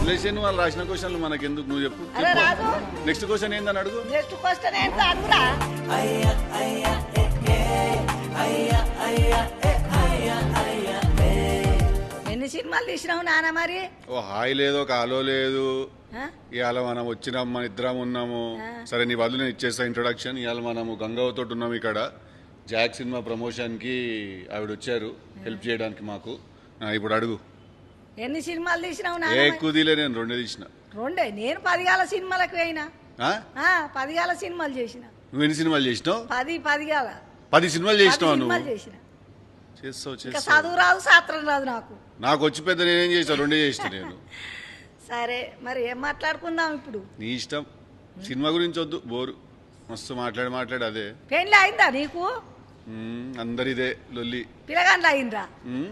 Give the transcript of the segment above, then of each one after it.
వదిలేసాను వాళ్ళు రాసిన క్వశ్చన్లు మనకెందుకు నువ్వు చెప్పు అరే రాజు నెక్స్ట్ క్వశ్చన్ ఏందని అడుగు నెక్స్ట్ క్వశ్చన్ ఏంటో అడుగురా ఎన్ని సినిమాలు తీసినావు నాన్న మరి ఓ హాయ్ లేదు ఒక ఆలో లేదు ఆ? ఇవాళ మనం వచ్చినాం మన ఇద్దరం ఉన్నాము సరే నీ బదులు నేను ఇచ్చేస్తా ఇంట్రొడక్షన్ ఇవాళ మనము గంగావతో ఉన్నాము ఇక్కడ జాక్ సినిమా ప్రమోషన్ కి ఆవిడ వచ్చారు హెల్ప్ చేయడానికి మాకు ఇప్పుడు అడుగు ఎన్ని సినిమాలు తీసినావు ఏ నాన్న ఎక్కువ తీలే నేను రెండే తీసిన రెండే నేను 10 సినిమాలకు పోయినా ఆ? 10 సినిమాలు చేసిన నువ్వు ఎన్ని సినిమాలు చేసినావు 10 10 సినిమాలు చేసినావు నువ్వు సినిమాలు చేసిన చేస్తావు ఇంకా చేస్తావు చదువు రాదు శాస్త్రం రాదు నాకు నాకు వచ్చి పెద్ద నేనేం చేస్తా రెండే చేసిన నేను సరే మరి ఏం మాట్లాడుకుందాం ఇప్పుడు నీ ఇష్టం సినిమా గురించి వద్దు బోరు మస్తు మాట్లాడి అదే పెళ్ళి అయిందా నీకు అందరిదే లొల్లి పిల్లగాండ్లు అయిందా మ్మ్.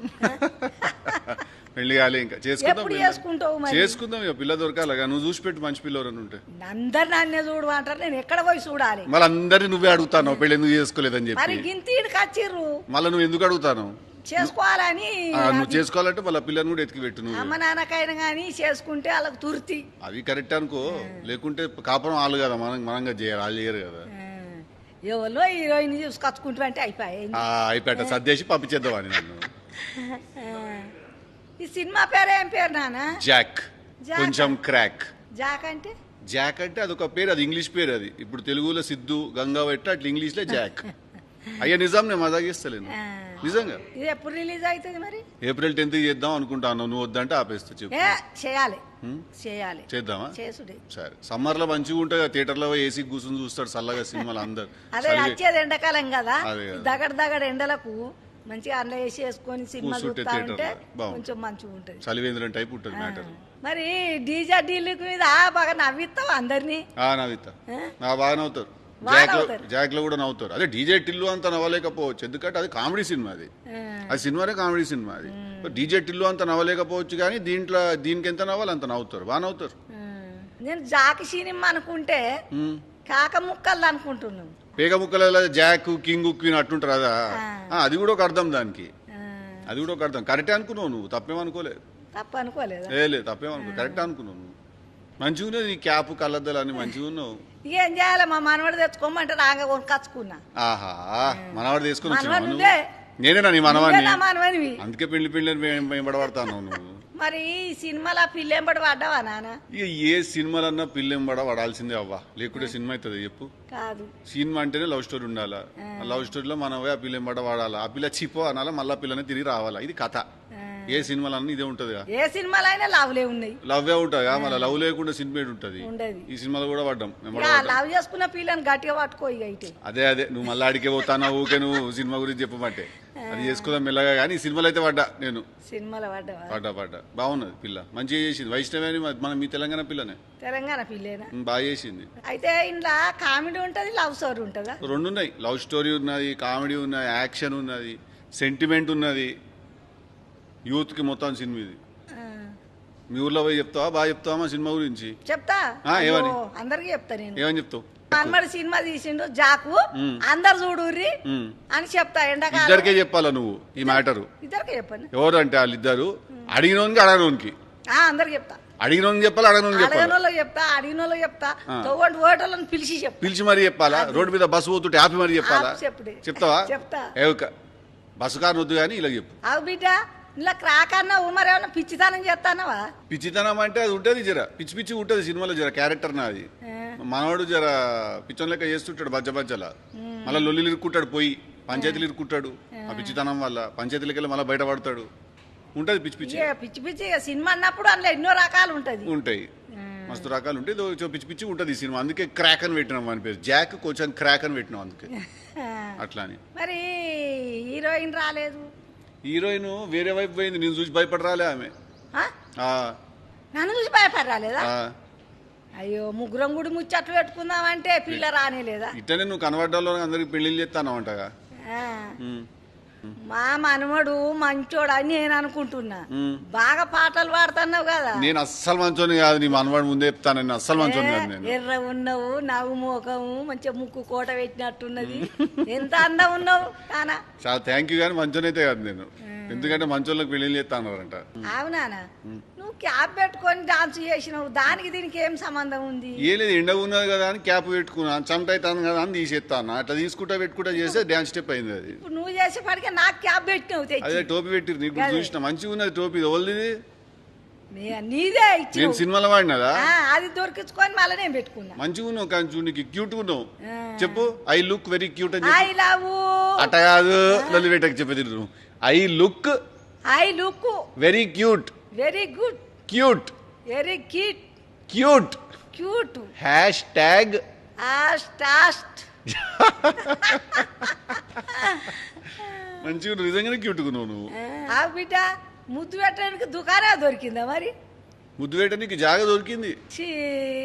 పెళ్లి కాలే ఇంకా చేసుకుందాం ఎప్పుడు పెళ్లి. చేసుకుంటావు మరి చేసుకుందాం ఇక పిల్ల దొరకాలగా నువ్వు చూసి పెట్టు మంచి పిల్లవరని ఉంటే అందరు నన్నే చూడు అంటారు నేను ఎక్కడ పోయి చూడాలి మళ్ళీ అందరినీ నువ్వే అడుగుతాను పెళ్లి ఎందుకు చేసుకోలేదని మరి చెప్పి గింతీడికి వచ్చిర్రు మళ్ళీ నువ్వు ఎందుకు అడుగుతాను చేసుకోవాలని నువ్వు చేసుకోవాలంటే వాళ్ళ పిల్లని కూడా ఎతికి పెట్టు నువ్వు అమ్మ నాన్నకైనా గాని చేసుకుంటే వాళ్ళకి తుర్తి అవి కరెక్ట్ అనుకో లేకుంటే కాపురం వాళ్ళు కదా మనంగా చేయాలి వాళ్ళు చేయరు కదా ఎవరో హీరోయిన్ చూసుకొచ్చుకుంటూ అంటే అయిపోయాయి అయిపోయాట సర్దేసి పంపించేద్దామని నన్ను ఈ సినిమా పేరు ఏం పేరు నాన్న జాక్ జాక్. కొంచెం క్రాక్ జాక్ అంటే జాక్ అంటే అదొక పేరు అది ఇంగ్లీష్ పేరు అది ఇప్పుడు తెలుగులో సిద్ధు గంగా పెట్ట అట్లా ఇంగ్లీష్లో జాక్ అయ్యా నిజం నేను మజాగిస్తలేను ఆ. నిజంగా ఇది ఎప్పుడు రిలీజ్ అవుతుంది మరి ఏప్రిల్ 10th చేద్దాం అనుకుంటాను నువ్వు వద్దంటే ఆపేస్తా చెప్పు ఏ చేయాలి హ్మ్? చేయాలి చేద్దామా చేసుడే సరే సమ్మర్ లో మంచిగా ఉంటుంది థియేటర్ లో ఏసీ కూర్చుని చూస్తాడు చల్లగా సినిమాలు అందరు అదే వచ్చేది ఎండాకాలం కదా అదే కదా. దగడ ఎండలకు మంచిగా అన్న వేసి వేసుకొని సినిమా కూర్చుంటే చూస్తా theatre ఉంటే లో. బాగుంది. కొంచెం మంచిగా ఉంటుంది చలివేంద్రం టైప్ ఉంటుంది మ్యాటర్ మరి డీజే డీలిక్ మీద బాగా నవ్విస్తావు అందరినీ నవ్వుతా ఆ? బాగా నవ్వుతారు బాగా జాక్ లో నవ్వుతారు. జాక్ లో కూడా నవ్వుతారు అదే డీజే టిల్లు అంత నవ్వలేకపోవచ్చు ఎందుకంటే అది కామెడీ సినిమా అది ఆ. అది సినిమానే కామెడీ సినిమా అది డీజే టిల్లు అంత నవ్వలేకపోవచ్చు కానీ దీనికి ఎంత నవ్వాలి అంత నవ్వుతారు బాగా నవ్వుతారు ఆ. నేను జాకి సినిమా అనుకుంటే హ్మ్. కాక ముక్కలు అనుకుంటున్నాను పేగ ముక్కల జాక్ కింగ్ క్వీన్ అట్టుంటారు కదా అది కూడా ఒక అర్థం దానికి ఆ. అది కూడా ఒక అర్థం కరెక్టే అనుకున్నావు నువ్వు తప్పేమనుకోలేదు తప్ప అనుకోలేదా లేదు తప్పేమనుకో కరెక్ట్ అనుకున్నావు నువ్వు మంచిగా ఉన్నది నీ క్యాప్ కళ్ళద్దాలు అన్ని మంచిగా ఉన్నావు ఇక ఏం చేయాలి మా మనవాడు తెచ్చుకోమంటే రాగా కొనుకొచ్చుకున్నా ఆహా మనవాడు తీసుకుని మనవాడు వచ్చినావా నువ్వే. నువ్వు నేనేనా నీ మనవాడిని నువ్వే నా మనవనివి అందుకే పెళ్లి వెంబడబడతాను నువ్వు మరి ఈ సినిమాలో పిల్లెంబడి పడ్డావా నాన్న ఇక ఏ సినిమాలన్నా పిల్లెంబడ పడాల్సిందే అవ్వా లేకుంటే సినిమా అవుతుంది చెప్పు కాదు సినిమా అంటేనే లవ్ స్టోరీ ఉండాలా ఆ లవ్ స్టోరీలో మనమే ఆ పిల్లెంబడ వాడాలా ఆ పిల్ల చిపో అనాలా మళ్ళీ పిల్లని తిరిగి రావాలా ఇది కథ ఆ. ఏ సినిమాలన్నా ఇదే ఉంటదిగా ఏ సినిమాలో అయినా లవ్లే ఉన్నాయి లవ్వే ఉంటది మళ్ళీ లవ్ లేకుండా సినిమా ఉంటది ఉండదు ఈ సినిమాలో కూడా పడ్డాం ఇక లవ్ చేసుకున్న పిల్లని గట్టిగా పట్టుకో ఇక అయితే అదే నువ్వు మళ్ళీ అడిగే పోతానా ఊకే నువ్వు సినిమా గురించి చెప్పమంటే అది చేసుకుందాం మెల్లగా కానీ ఈ సినిమాలో అయితే పడ్డా నేను సినిమాలో పడ్డావా పడ్డా బాగున్నది పిల్ల మంచిగా చేసింది వైష్ణవి అని మన మీ తెలంగాణ పిల్లనే తెలంగాణ పిల్లేనా బాగా చేసింది అయితే ఇంట్లో కామెడీ ఉంటది లవ్ స్టోరీ ఉంటుందా రెండు ఉన్నాయి లవ్ స్టోరీ ఉన్నది కామెడీ ఉన్నది యాక్షన్ ఉన్నది సెంటిమెంట్ ఉన్నది యూత్ కి మొత్తం సినిమా ఇది ఆ. మీ ఊర్లో పోయి చెప్తావా బాగా చెప్తావా మా సినిమా గురించి చెప్తా ఏమని? అయ్యో, అందరికీ చెప్తా నేను ఏమని చెప్తావు మన్మడి సినిమా తీసిండు జాకు అందరు చూడుర్రి ఉమ్. అని చెప్తా ఎండాకాలం ఇద్దరికే చెప్పాలా నువ్వు ఈ మ్యాటరు ఇద్దరికే చెప్పండి ఎవరంటే వాళ్ళిద్దరు అడిగినోనికి అడగనోనికి అందరికి చెప్తా అడిగినోనికి చెప్పాలి అడగనోనికి చెప్పాలి అడగనోళ్ళకి చెప్తా అడిగిన వాళ్ళకి చెప్తా తోటి ఓటర్లను పిలిచి చెప్తా పిలిచి మరీ చెప్పాలా రోడ్డు మీద బస్సు పోతుంటే ఆపి మరీ చెప్పాలా ఆపి చెప్పుడే. చెప్తావా చెప్తా. బస్సు కారు వద్దు కానీ ఇలా చెప్పు అవు బిడ్డ ఇలా క్రాక్ అన్నావు మరేమన్నా పిచ్చితనం చేస్తానవా పిచ్చితనం అంటే అది ఉంటుంది జర పిచ్చి పిచ్చి ఉంటుంది సినిమాలో జర క్యారెక్టర్ నాది మనవాడు జర పిచ్చం లెక్క చేస్తుంటాడు బజ్జలా మళ్ళీ లొల్లిలు ఇరుక్కుంటాడు పోయి పంచాయతీలు ఇరుక్కుంటాడు ఆ పిచ్చితనం వల్ల పంచాయతీలకి వెళ్ళి మళ్ళీ బయటపడతాడు ఉంటది పిచ్చి పిచ్చి ఇక పిచ్చి పిచ్చి ఇక సినిమా అన్నప్పుడు అందులో ఎన్నో రకాలు ఉంటది ఉంటాయి మస్తు రకాలు ఉంటాయి పిచ్చి పిచ్చి ఉంటుంది ఈ సినిమా అందుకే క్రాక్ అని పెట్టినాం అని పేరు జాక్ కొంచెం క్రాక్ అని పెట్టినాం అందుకే అట్లా అని మరి హీరోయిన్ రాలేదు హీరోయిన్ వేరే వైపు పోయింది నేను చూసి భయపడరాలే ఆమె ఆ? ఆ, నన్ను చూసి భయపడి రాలేదా ఆ. అయ్యో ముగ్గురం గుడి ముచ్చట్లు పెట్టుకుందామంటే పిల్ల రానేలేదా ఇట్టనే నువ్వు కనబడ్డంలో అందరికి పెళ్లిళ్ళు చేస్తాను అంటగా ఆ. మా మనవడు మంచోడు అని నేను అనుకుంటున్నా ఉమ్. బాగా పాటలు పాడుతున్నావు కదా నేను అస్సలు మంచోని కాదు నీ మనవాడు ముందే చెప్తాను నేను అస్సలు మంచోని కాదు నేను ఎర్ర ఉన్నావు నవ్వు మోకము మంచిగా ముక్కు కోట పెట్టినట్టున్నది ఎంత అందం ఉన్నావు కానా చాలా థ్యాంక్ యూ కానీ మంచోని అయితే కాదు నేను ఎందుకంటే మంచోళ్ళకి పెళ్లిళ్ళు చేస్తా అన్నారంట అవునానా నువ్వు క్యాప్ పెట్టుకొని డాన్స్ చేసినావు దానికి దీనికి ఏం సంబంధం ఉంది? ఏ లేదు ఎండ ఉన్నది కదా అని క్యాప్ పెట్టుకున్నాను, చెమట అవుతాను కదా అని తీసేస్తాను. అట్లా తీసుకుంటా పెట్టుకుంటా చేస్తే డాన్స్ స్టెప్ అయింది అది. ఇప్పుడు నువ్వు చేసేపాటికే నాకు క్యాప్ పెట్టినావు అదే తెచ్చి. టోపీ పెట్టిరు నీకు చూసిన మంచిగా ఉన్నది టోపీ. ఎవరిది? నీదే నేను ఇచ్చి సినిమాలో వాడినదా? అది దొరికించుకొని మళ్ళీ నేను పెట్టుకున్నా. మంచిగా ఉన్నావు కానీ చూడు నీకు క్యూట్ ఉన్నావు. చెప్పు ఐ లుక్ వెరీ క్యూట్ అని ఐ చెప్పు. లవ్ అట్ట కాదు లొల్లి పెట్టకు చెప్పేది నువ్వు. I look very cute. Very good. Cute very cute. Cute cute. Hashtag ఆస్ట్ మంచిగా నిజంగానే క్యూట్ ఉన్నావు నువ్వు. ఆ బిడ్డ ముద్దు పెట్టడానికి దుకాణం దొరికిందా మరి? ముద్దు పెట్టడానికి జాగా దొరికింది. ఛీ.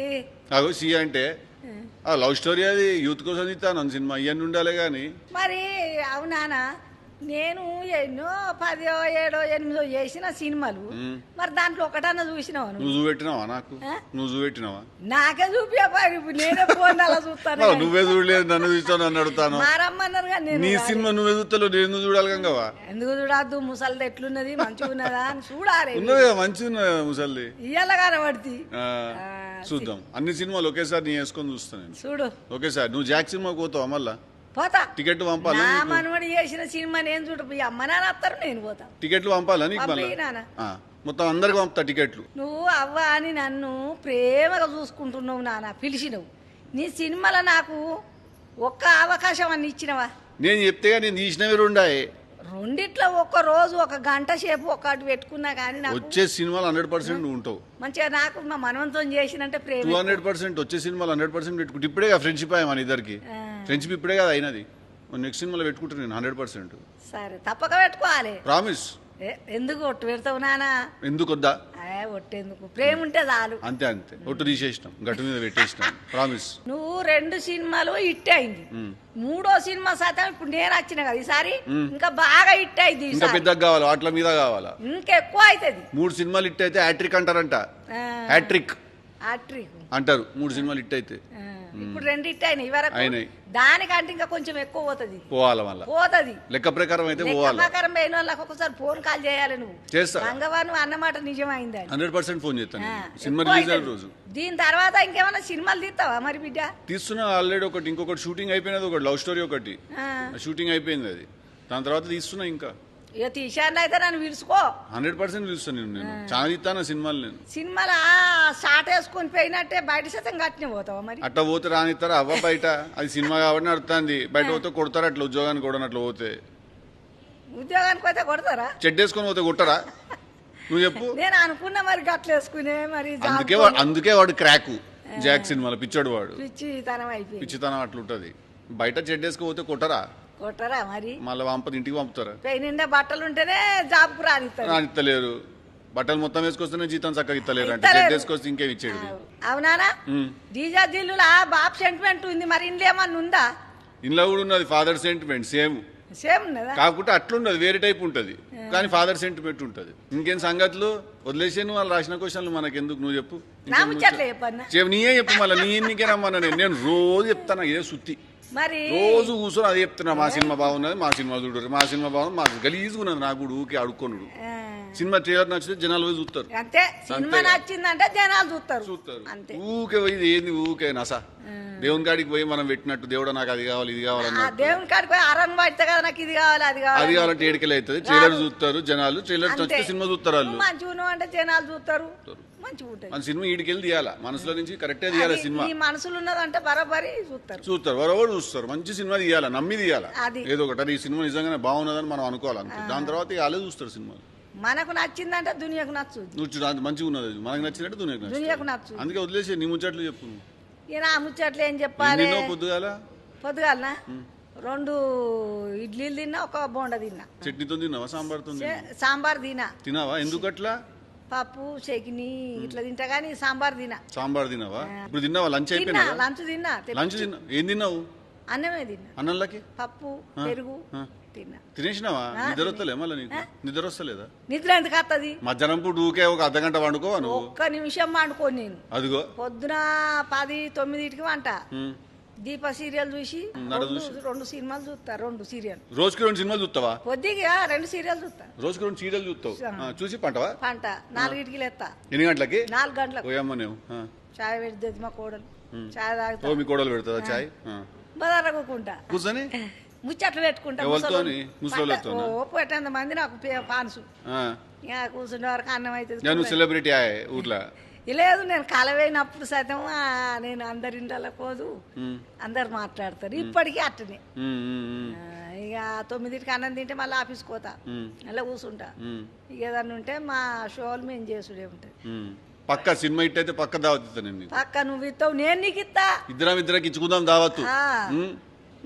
అగో సి అంటే లవ్ స్టోరీ, అది యూత్ కోసం ఇస్తాను సినిమా ఇవన్నీ ఉండాలి కానీ. మరి అవునానా నేను ఎన్నో 10, 7, 8 చేసిన సినిమాలు మరి దాంట్లో ఒకటన్నా చూసినావా నువ్వు? నువ్వు చూపెట్టినావా నాకు? నువ్వు చూపెట్టినావా? నాకే చూపించపారు. ఇప్పుడు నేనే ఫోన్ అలా చూస్తాను. నువ్వే చూడలేదు నన్ను చూస్తాను నన్ను అడుగుతాను. మారమ్మన్నారు కానీ నీ నేను సినిమా నువ్వే చూస్తావు నేను చూడాలి కంగవా? ఎందుకు చూడద్దు? ముసలిది ఎట్లున్నది మంచిగా ఉన్నదా అని చూడాలి. ఉన్నది కదా మంచిగా ఉన్నది ముసల్ది. ఇయ్యాల కనబడి చూద్దాం అన్ని సినిమాలు ఒకేసారి నీ వేసుకొని చూస్తాను నేను. చూడు ఒకేసారి నువ్వు జాక్ సినిమాకి పోతావా? మళ్ళా పోతా. టికెట్ పంపాలా? నా మనవడి చేసిన సినిమా నేను చూడ అమ్మ నాన్న వస్తారు నేను పోతా. టికెట్లు పంపాలా నీకు? పంపి మళ్ళీ నాన్న. మొత్తం అందరికి పంపుతా టికెట్లు. నువ్వు అవ్వ అని నన్ను ప్రేమగా చూసుకుంటున్నావు నాన్న, పిలిచినవు. నీ సినిమాలో నాకు ఒక్క అవకాశం అని ఇచ్చినవా? నేను చెప్తే నేను తీసినవి రెండాయి. రెండిట్లో ఒక్క రోజు 1 గంట సేపు ఒకటి పెట్టుకున్నా కానీ నాకు వచ్చే సినిమాలు 100% నువ్వు ఉంటావు. మంచిగా నాకు మా మనవంతం చేసినంటే ప్రేమ. 200% వచ్చే సినిమాలు 100% పెట్టుకుంటే ఇప్పుడే కదా ఫ్రెండ్షిప్ అయ్యా మన ఇద్దరికి. ఫ్రెండ్షిప్ ఇప్పుడే కదా అయినది. నెక్స్ట్ సినిమాలో పెట్టుకుంటాను నేను 100%. సరే తప్పక పెట్టుకోవాలి. ప్రామిస్. ఎందుకు ఒట్టు పెడతావు నానా? ఎందుకు వద్దా? ఒట్టేందుకు? ప్రేమ ఉంటే చాలు. అంతే అంతే. ఒట్టు తీసేసినాం, గట్టు మీద పెట్టేసినాం. ప్రామిస్. నువ్వు 2 సినిమాలు హిట్ అయింది. 3వ సినిమా శాతం ఇప్పుడు నేను వచ్చిన కదా ఈసారి ఇంకా బాగా హిట్ అయింది. ఇంకా పెద్దగా కావాలా? వాటిల మీద కావాలా? ఇంకెక్కువ అవుతుంది. 3 సినిమాలు హిట్ అయితే హ్యాట్రిక్ అంటారంట. హ్యాట్రిక్ అంటారు 3 సినిమాలు హిట్ అయితే. ఇప్పుడు 2 హిట్ అయినాయి వరకు. అయినాయి. దానికంటే ఇంకా కొంచెం ఎక్కువ పోతుంది. పోవాలా? మళ్ళీ పోతుంది. లెక్క ప్రకారం అయితే పోవాలి. ప్రకారం పోయిన వాళ్ళకి ఒకసారి ఫోన్ కాల్ చేయాలి. నువ్వు చేస్తా. రంగవాను అన్నమాట నిజమైందని 100% ఫోన్ చేస్తాను. సినిమా రిలీజ్ అయిన రోజు. దీని తర్వాత ఇంకేమైనా సినిమాలు తీస్తావా మరి బిడ్డ? తీస్తున్నా ఆల్రెడీ ఒకటి. ఇంకొకటి షూటింగ్ అయిపోయినది. ఒకటి లవ్ స్టోరీ ఒకటి షూటింగ్ అయిపోయింది అది. దాని తర్వాత తీస్తున్నా ఇంకా. ఇక తీశాను అయితే నన్ను పిలుచుకో. 100% పిలుస్తాను నేను. చాలా తీస్తాను సినిమాలు నేను. సినిమాలు షార్ట్ వేసుకొని పోయినట్టే బయట శాతం కట్టిన పోతావా మరి? అట్లా పోతే రానిస్తారా? అవ్వ బయట అది సినిమా కాబట్టి నడుతుంది. బయట పోతే కొడతారా? అట్లా ఉద్యోగానికి కూడా అట్లా పోతే. ఉద్యోగానికి పోతే కొడతారా? చెడ్డేసుకొని పోతే కొట్టరా? నువ్వు చెప్పు. నేను అనుకున్నా మరి గట్ల వేసుకునే మరి. అందుకే వాడు క్రాకు జాక్ సినిమాలో పిచ్చోడు వాడు. పిచ్చితనం అయిపోయింది. పిచ్చితనం అట్లుంటది. బయట చెడ్డేసుకుపోతే కొట్టరా? కొట్టరా మరి? మళ్ళీ ఇంటికి పంపుతారా? పై నిండా బట్టలు ఉంటేనే జాబ్కు రానిస్తలేరు. బట్టలు మొత్తం వేసుకొస్తేనే జీతం చక్కగా ఇస్తలేరు. అంటే చెడ్డేసుకొస్తే ఇంకేం ఇచ్చేది? అవునానా? డీజా దిల్లులా బాబు సెంటిమెంట్ ఉంది మరి. ఇంట్లో ఏమన్నా ఉందా? ఇంట్లో కూడా ఉన్నది ఫాదర్ సెంటిమెంట్. సేమ్ ఉన్నదా? కాకుంటే అట్లుండదు, వేరే టైప్ ఉంటది. కానీ ఫాదర్ సెంటిమెంట్ ఉంటది. ఇంకేం సంగతులు? వదిలేసాను. వాళ్ళు రాసిన క్వశ్చన్లు మనకెందుకు? నువ్వు చెప్పు. నీయే చెప్పు. మళ్ళీ నీకే రమ్మన్నా నేను రోజు చెప్తాను ఇదే సుత్తి. మరి రోజు కూర్చొని అదే చెప్తున్నా. మా సినిమా బాగున్నది, మా సినిమా చూడరు, మా సినిమా బాగుంది, మా గలీజ్గా ఉన్నది. నాకు కూడా ఊకే అడుక్కొనుడు. సినిమా ట్రైలర్ నచ్చితే జనాలు పోయి చూస్తారు. అంతే. సినిమా నచ్చిందంటే జనాలు చూస్తారు. ఊకే పోయి ఏంది ఊకే నసా? దేవుని కాడికి పోయి మనం పెట్టినట్టు దేవుడు నాకు అది కావాలి ఇది కావాలన్నా దేవుని కాడికి పోయి అరణ్ పడితే కదా నాకు ఇది కావాలి అది కావాలంటే ఏడికెళ్ళి అవుతుంది. ట్రైలర్ చూస్తారు జనాలు. ట్రైలర్ నచ్చితే సినిమా చూస్తారు. వాళ్ళు మంచిగా అంటే జనాలు చూస్తారు. మన సినిమా ఈడికెళ్ళి తీయాలా? మనసులో నుంచి కరెక్టే తీయాలి సినిమా. మనసులో ఉన్నదంటే బరాబరి చూస్తారు. బరాబరు చూస్తారు. మంచి సినిమా తీయాలా, నమ్మి తీయాలా. ఏదో ఒకటి ఈ సినిమా నిజంగానే బాగున్నదని మనం అనుకోవాలంటే దాని తర్వాత వాళ్ళే చూస్తారు సినిమాలు. మనకు నచ్చిందంటే దునియాకు నచ్చు. నువ్వు మంచిగా ఉన్నది మనకు నచ్చినట్టు దునియాకు నచ్చు. అందుకే వదిలేసి నీ ముచ్చట్లు చెప్పు. నా ముచ్చట్లు ఏం చెప్పాలి? పొద్దుగాలనా 2 ఇడ్లీలు తిన్నా, 1 బోండా తిన్నా. చట్నీతో తిన్నావా? సాంబార్ తినావా? ఎందుకు అట్లా? పప్పు చట్నీ ఇట్లా తింటా కానీ సాంబార్ తినావా? ఇప్పుడు తిన్నావా? లంచ్ అయిపోయినా? లంచ్ తిన్నా. ఏం తిన్నావు? అన్నమే తిన్నా. అన్నంలోకి పప్పు పెరుగు తిన్నా. తినేసినావా? నిద్ర వస్తలే? మళ్ళీ నీకు నిద్ర వస్తలేదా? నిద్ర ఎందుకు వస్తుంది? మధ్యాహ్నం పూట ఊకే 1 అర్ధగంట వండుకో. 1 నిమిషం వండుకోని నేను. అదిగో పొద్దున 10, 9కి వంట. దీప సీరియల్ చూసి నడ రెండు సినిమాలు చూస్తా, 2 సీరియల్. రోజుకి 2 సినిమాలు చూస్తావా? పొద్దుగా 2 సీరియల్ చూస్తా. రోజుకి 2 సీరియల్ చూస్తావు. చూసి పంటవా? పంట 4కి లేస్తా. ఎన్ని గంటలకి? 4 గంటలకు. పోయమ్మ నువ్వు చాయ్ పెడుతుంది మా కోడలు, చాయ్ తాగుతా. ఓ మీ కోడలు పెడుతుందా చాయ్? బదారకుంటా కూర్చొని ముచ్చట్లు పెట్టుకుంటా. ఎవరితోని? ముసలోళ్ళతో? ఓ 8 మంది నాకు పాన్సు. ఇక కూర్చుండే వరకు అన్నం అవుతుంది. నువ్వు సెలబ్రిటీ ఆయే ఊర్లో? లేదు, నేను కలవైనప్పుడు సైతం నేను అందరి ఇంట్లో పోదు, అందరు మాట్లాడతారు. ఇప్పటికీ అట్టనే. ఇక 9కి అన్నం తింటే మళ్ళీ ఆఫీస్కి పోతా, అలా కూర్చుంటా. ఇక ఏదన్నా ఉంటే మా షోలు మేము చేసుడే ఉంటుంది. పక్క సినిమా ఇట్ అయితే పక్క దావత్ నేను. పక్క నువ్వు ఇస్తావు, నేను నీకు ఇస్తా. ఇద్దరికి ఇచ్చుకుందాం దావత్తు.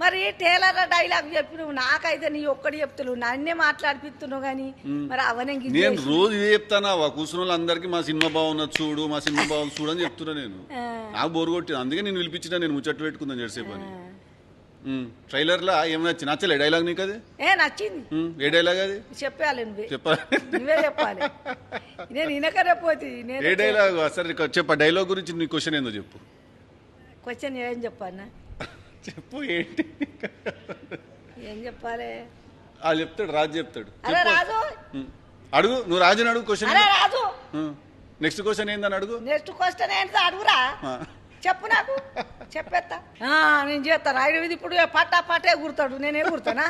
మరి టేలర్ డైలాగ్ చెప్పినావు, నాకైతే నీ ఒక్కడి చెప్తున్నావు, నన్నే మాట్లాడిపిస్తున్నావు గానీ మరి అవనే. నేను రోజు ఇదే చెప్తానా కూర్చున్న వాళ్ళందరికీ మా సినిమా బాగున్నది చూడు, మా సినిమా బాగుంది చూడు అని చెప్తున్నా. నేను నాకు బోరు కొట్టిన, అందుకే నేను పిలిపించిన. నేను ముచ్చట్టు పెట్టుకుందాం జెర్సేపు అని. ట్రైలర్ లా ఏం నచ్చలే డైలాగ్ నీకు? అది నచ్చింది. ఏ డైలాగ్ అది? చెప్పాలి చెప్పాలి, నువ్వే చెప్పాలి. నేను ఇనకరేపోతే ఏ డైలాగ్? సరే చెప్ప, డైలాగ్ గురించి నీ క్వశ్చన్ ఏందో చెప్పు. క్వశ్చన్ ఏం చెప్పాలన్నా? చెప్పు. ఏంటి ఏం చెప్పాలి? వాళ్ళు చెప్తాడు, రాజు చెప్తాడు. అరే రాజు అడుగు, నువ్వు రాజుని అడుగు క్వశ్చన్. రాజు నెక్స్ట్ క్వశ్చన్ ఏందని అడుగు. నెక్స్ట్ క్వశ్చన్ ఏంటి అడుగురా, చెప్పు నాకు, చెప్పేస్తా. నేను చేస్తాను. ఆయన మీద ఇప్పుడు పట్టే ఎగురుతాడు, నేను ఎగురుతానా?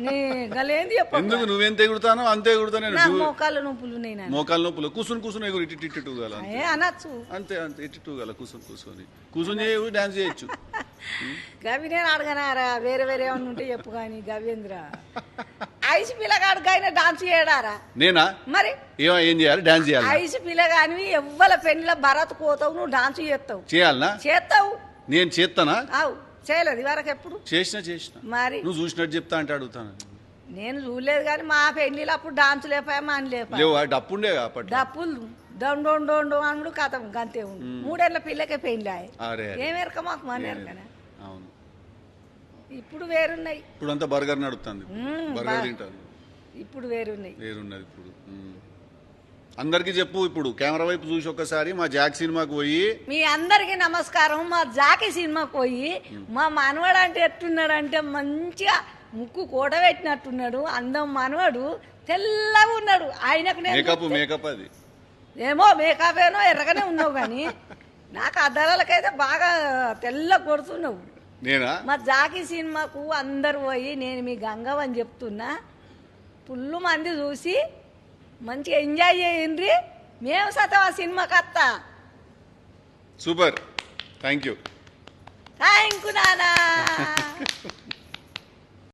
నీ గలేంది చెప్పు. ఎందుకు నువ్వెంత ఎగురుతానో అంతే ఎగురుతాను. మోకాళ్ళ నొప్పులు, నేను మోకాళ్ళ నొప్పులు. కూర్చుని ఎగురు, ఇటు గల అనొచ్చు. అంతే అంతే, ఇటు గల కూర్చొని చేయు, డాన్స్ చేయొచ్చు. గవి నేను అడగనారా, వేరే వేరే ఏమన్నా ఉంటే చెప్పు. కానీ గవేంద్ర ఐసు పిల్లగాడు ఆయన డాన్స్ చేయడారా? నేనా? మరి ఏం చేయాలి? డాన్స్ చేయాలి. ఐసు పిల్లగాని ఎవ్వల పెళ్లిలో భరత్ పోతావు, నువ్వు డాన్స్ చేస్తావు. చేయాలనా? చేస్తావు. నేను చేస్తానా? అవు చేయలేదు వరకు ఎప్పుడు. చేసిన మరి నువ్వు చూసినట్టు చెప్తా అంటే అడుగుతాను. నేను చూడలేదు కానీ మా పెళ్లిలో అప్పుడు డాన్స్ లేపాయా, అని లేపా. డప్పుండే డప్పులు దొండోండోండు అనుడు కథం గంతే ఉండు. 3 ఏళ్ల పిల్లకే పెళ్లి ఏమెరక మాకు మన ఎరకనా. అవును, ఇప్పుడు వేరున్నాయి. ఇప్పుడు అంతా బర్గర్ నడుస్తుంది, బర్గర్ తింటాను. ఇప్పుడు వేరున్నది ఇప్పుడు. అందరికి చెప్పు, ఇప్పుడు కెమెరా వైపు చూసి ఒక్కసారి మా జాక్ సినిమాకి పోయి. మీ అందరికి నమస్కారం. మా జాకి సినిమాకి పోయి మా మనవాడు అంటే ఎట్టున్నాడంటే మంచిగా ముక్కు కూడబెట్టినట్టున్నాడు, అందం మనవాడు, తెల్లగా ఉన్నాడు. ఆయనకు మేకప్ అది ఏమో మేకప్ ఏనో ఎర్రగానే ఉన్నావు కానీ నాకు అద్దాలకైతే బాగా తెల్ల కొడుతున్నావు. నేనా? మా జాకి సినిమాకు అందరు పోయి, నేను మీ గంగవ్ అని చెప్తున్నా, ఫుల్ మంది చూసి మంచిగా ఎంజాయ్ చేయండి. మేము సతం ఆ సినిమాకి వస్తా. సూపర్, థ్యాంక్ యూ నానా.